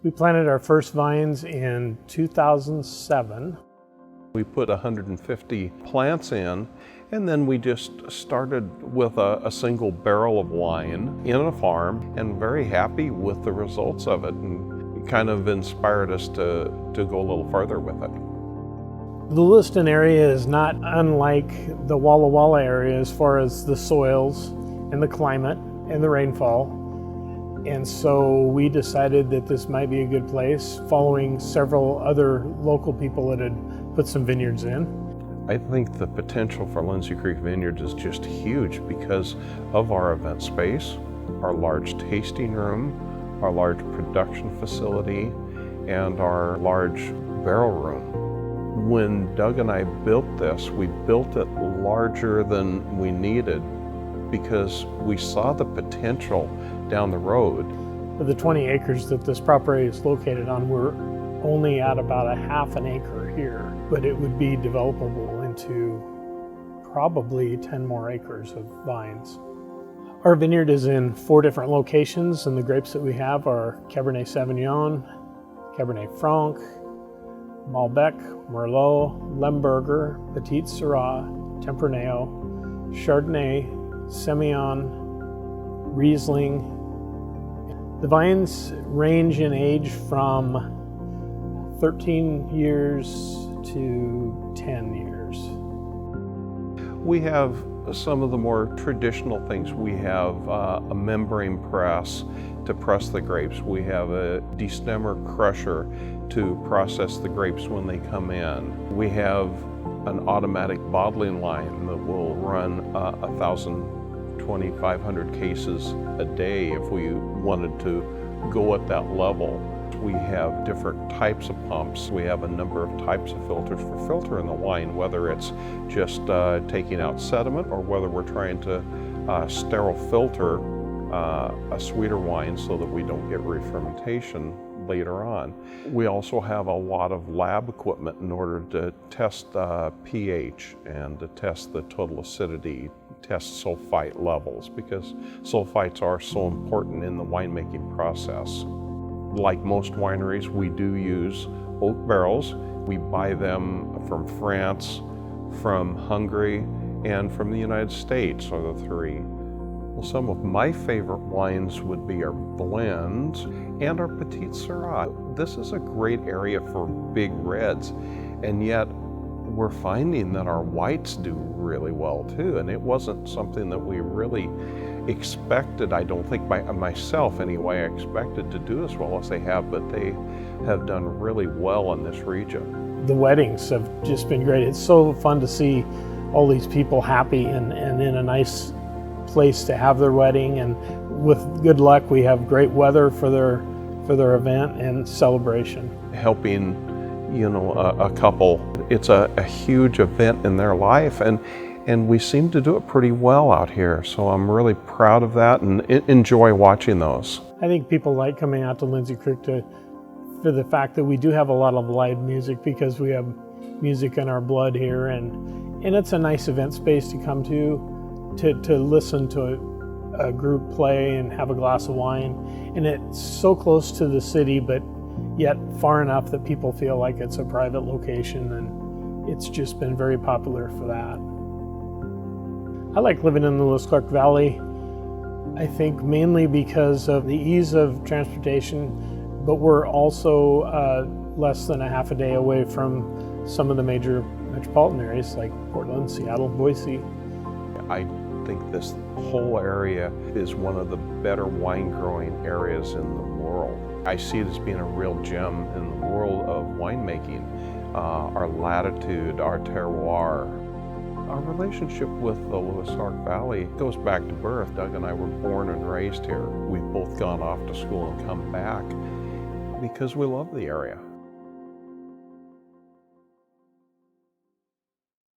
We planted our first vines in 2007. We put 150 plants in, and then we just started with a single barrel of wine in a farm, and very happy with the results of it, and it kind of inspired us to go a little further with it. The Lewiston area is not unlike the Walla Walla area as far as the soils and the climate and the rainfall. And so we decided that this might be a good place, following several other local people that had put some vineyards in. I think the potential for Lindsay Creek Vineyards is just huge because of our event space, our large tasting room, our large production facility, and our large barrel room. When Doug and I built this, we built it larger than we needed because we saw the potential down the road. The 20 acres that this property is located on, we're only at about a half an acre here, but it would be developable into probably 10 more acres of vines. Our vineyard is in 4 different locations, and the grapes that we have are Cabernet Sauvignon, Cabernet Franc, Malbec, Merlot, Lemberger, Petit Syrah, Tempranillo, Chardonnay, Semillon, Riesling. The vines range in age from 13 years to 10 years. We have some of the more traditional things. We have a membrane press to press the grapes. We have a destemmer crusher to process the grapes when they come in. We have an automatic bottling line that will run 2,500 cases a day if we wanted to go at that level. We have different types of pumps. We have a number of types of filters for filtering the wine, whether it's just taking out sediment or whether we're trying to sterile filter a sweeter wine so that we don't get re-fermentation later on. We also have a lot of lab equipment in order to test pH and to test the total acidity, test sulfite levels, because sulfites are so important in the winemaking process. Like most wineries, we do use oak barrels. We buy them from France, from Hungary, and from the United States are the 3. Well, some of my favorite wines would be our blends and our Petit Syrah. This is a great area for big reds, and yet we're finding that our whites do really well too, and it wasn't something that we really expected. I don't think myself anyway, I expected to do as well as they have, but they have done really well in this region. The weddings have just been great. It's so fun to see all these people happy and in a nice place to have their wedding, and with good luck we have great weather for their event and celebration. Helping, a couple, it's a huge event in their life, and we seem to do it pretty well out here. So I'm really proud of that and enjoy watching those. I think people like coming out to Lindsay Creek for the fact that we do have a lot of live music, because we have music in our blood here, and it's a nice event space to come to listen to a group play and have a glass of wine. And it's so close to the city, but yet far enough that people feel like it's a private location, and it's just been very popular for that. I like living in the Lewis Clark Valley, I think mainly because of the ease of transportation, but we're also less than a half a day away from some of the major metropolitan areas like Portland, Seattle, Boise. I think this whole area is one of the better wine growing areas in the world. I see it as being a real gem in the world of winemaking. Our latitude, our terroir. Our relationship with the Lewis Clark Valley goes back to birth. Doug and I were born and raised here. We've both gone off to school and come back because we love the area.